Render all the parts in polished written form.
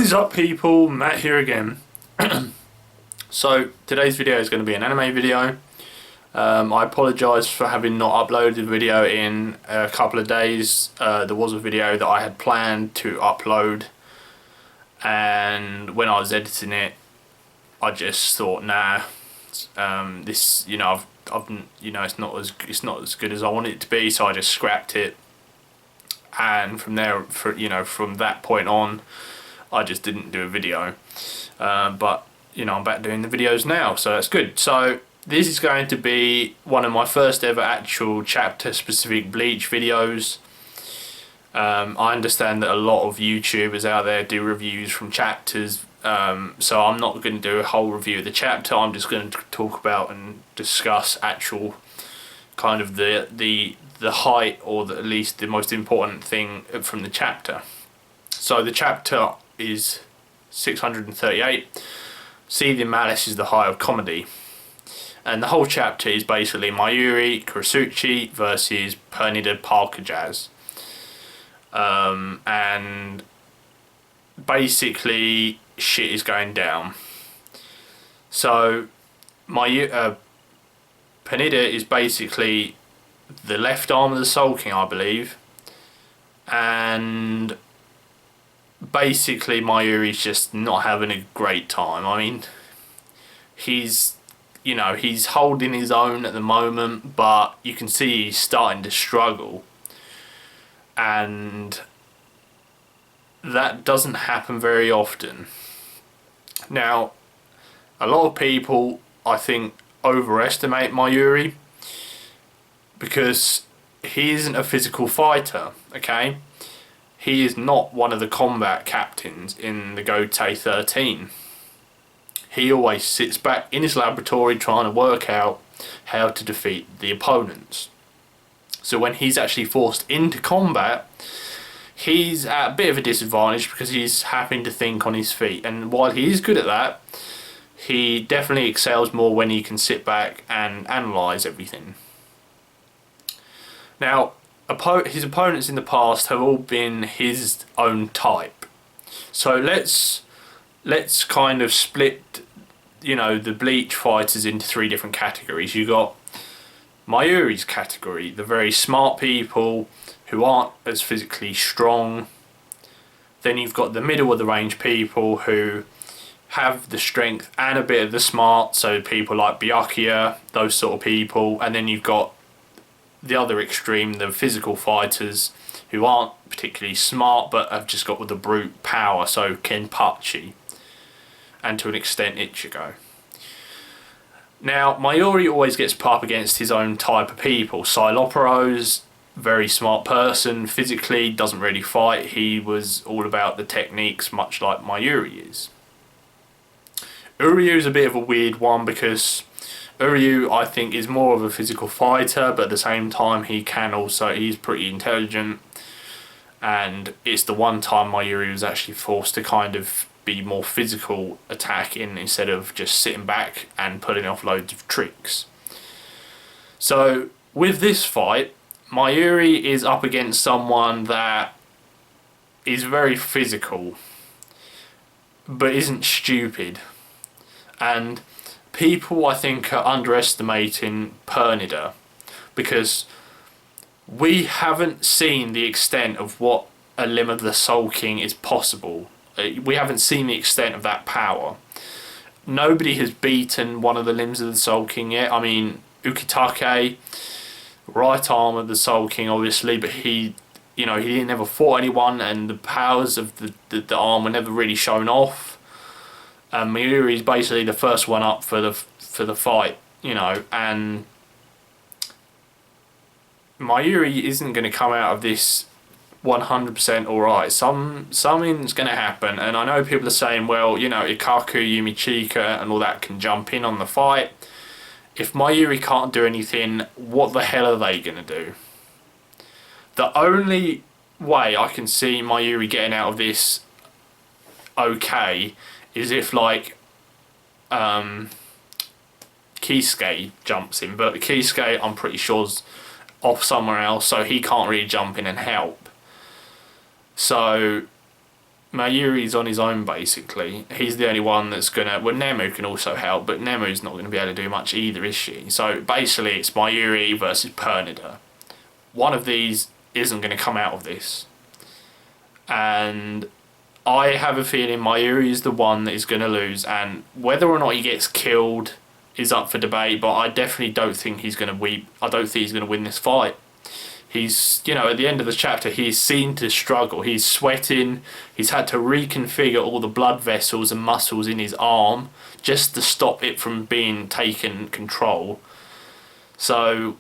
What is up, people? Matt here again. So today's video is going to be an anime video. I apologise for having not uploaded a video in a couple of days. There was a video that I had planned to upload, and when I was editing it, I just thought, nah, this, it's not as good as I wanted it to be, so I just scrapped it. And from there, from that point on, I just didn't do a video. But I'm back doing the videos now, so that's good. So this is going to be one of my first ever actual chapter specific Bleach videos. I understand that a lot of YouTubers out there do reviews from chapters, so I'm not going to do a whole review of the chapter. I'm just going to talk about and discuss actual kind of the height, or at least the most important thing from the chapter. So the chapter is 638. Seething Malice is the height of comedy. And the whole chapter is basically Mayuri Kurasuchi versus Pernida Parker-Jazz. And basically shit is going down. So Pernida is basically the left arm of the Soul King, I believe. And basically Mayuri's just not having a great time. I mean, he's holding his own at the moment, but you can see he's starting to struggle, and that doesn't happen very often. Now, a lot of people, I think, overestimate Mayuri because he isn't a physical fighter, okay? He is not one of the combat captains in the Gotei 13. He always sits back in his laboratory trying to work out how to defeat the opponents. So when he's actually forced into combat, he's at a bit of a disadvantage because he's having to think on his feet. And while he is good at that, he definitely excels more when he can sit back and analyse everything. Now, his opponents in the past have all been his own type. So let's kind of split, the Bleach fighters into three different categories. You got Mayuri's category, the very smart people who aren't as physically strong. Then you've got the middle of the range people who have the strength and a bit of the smart, so people like Byakuya, those sort of people. And then you've got the other extreme, the physical fighters who aren't particularly smart but have just got the brute power, so Kenpachi, and to an extent Ichigo. Now, Mayuri always gets put up against his own type of people. Cylopero's very smart person, physically doesn't really fight. He was all about the techniques, much like Mayuri is. Uryu's a bit of a weird one because Uryu, I think, is more of a physical fighter, but at the same time he's pretty intelligent, and it's the one time Mayuri was actually forced to kind of be more physical attacking instead of just sitting back and pulling off loads of tricks. So with this fight, Mayuri is up against someone that is very physical but isn't stupid, and people, I think, are underestimating Pernida because we haven't seen the extent of what a limb of the Soul King is possible. We haven't seen the extent of that power. Nobody has beaten one of the limbs of the Soul King yet. I mean, Ukitake, right arm of the Soul King, obviously, but he never fought anyone, and the powers of the arm were never really shown off. And Mayuri is basically the first one up for the fight, and Mayuri isn't going to come out of this 100% alright. Something's going to happen, and I know people are saying, well, Ikaku, Yumichika and all that can jump in on the fight. If Mayuri can't do anything, what the hell are they going to do? The only way I can see Mayuri getting out of this okay is if, like, Kisuke jumps in, but Kisuke, I'm pretty sure, is off somewhere else, so he can't really jump in and help. So Mayuri's on his own basically. He's the only one that's gonna. Well, Nemu can also help, but Nemu's not gonna be able to do much either, is she? So basically, it's Mayuri versus Pernida. One of these isn't gonna come out of this, and I have a feeling Mayuri is the one that is gonna lose. And whether or not he gets killed is up for debate. But I definitely don't think he's gonna weep. I don't think he's gonna win this fight. He's, you know, at the end of the chapter, he's seen to struggle. He's sweating. He's had to reconfigure all the blood vessels and muscles in his arm just to stop it from being taken control. So,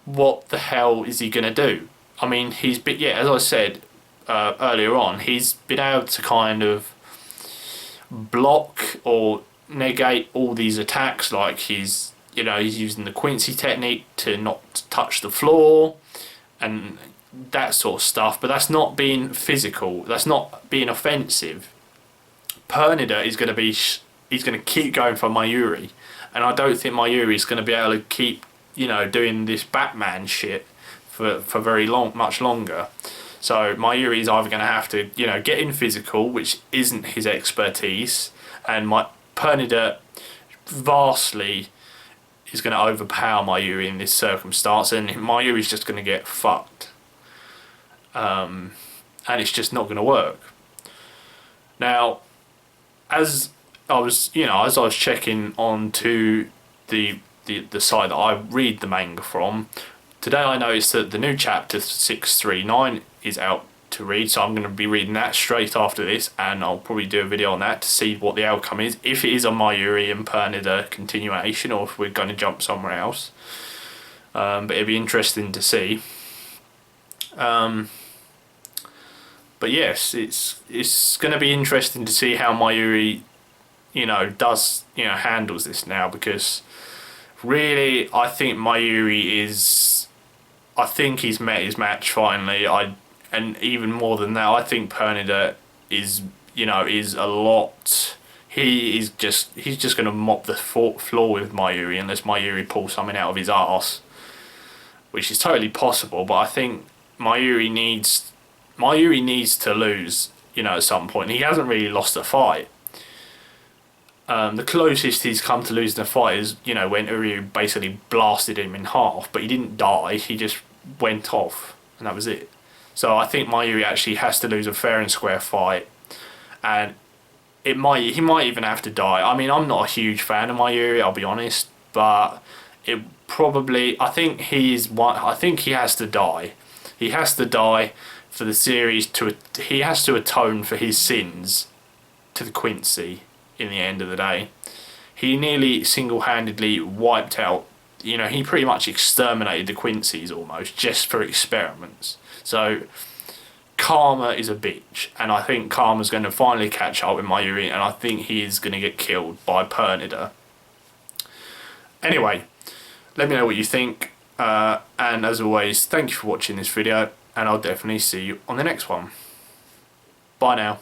what the hell is he going to do? I mean, he's been, yeah, as I said earlier on, he's been able to kind of block or negate all these attacks, like he's using the Quincy technique to not touch the floor and that sort of stuff, but that's not being physical, that's not being offensive. Pernida is going to be, he's going to keep going for Mayuri, and I don't think Mayuri is going to be able to keep, doing this Batman shit for very much longer. So Mayuri is either going to have to, get in physical, which isn't his expertise, and Pernida vastly is going to overpower Mayuri in this circumstance, and Mayuri's just going to get fucked. And it's just not going to work. Now, as I was checking onto the site that I read the manga from, today I noticed that the new chapter 639 is out to read, so I'm going to be reading that straight after this, and I'll probably do a video on that to see what the outcome is, if it is a Mayuri and Pernida continuation or if we're going to jump somewhere else. But it'd be interesting to see. But yes, it's going to be interesting to see how Mayuri handles this now, because really I think Mayuri he's met his match finally. And even more than that, I think Pernida is a lot. He's just going to mop the floor with Mayuri unless Mayuri pulls something out of his arse, which is totally possible. But I think Mayuri needs to lose, at some point. He hasn't really lost a fight. The closest he's come to losing a fight is, when Uryu basically blasted him in half, but he didn't die. He just went off, and that was it. So I think Mayuri actually has to lose a fair and square fight, and he might even have to die. I mean, I'm not a huge fan of Mayuri, I'll be honest, but I think he has to die. He has to die for the series he has to atone for his sins to the Quincy in the end of the day. He nearly single-handedly wiped out, he pretty much exterminated the Quincy's almost just for experiments. So Karma is a bitch, and I think Karma's going to finally catch up with Mayuri, and I think he is going to get killed by Pernida. Anyway, let me know what you think, and as always, thank you for watching this video, and I'll definitely see you on the next one. Bye now.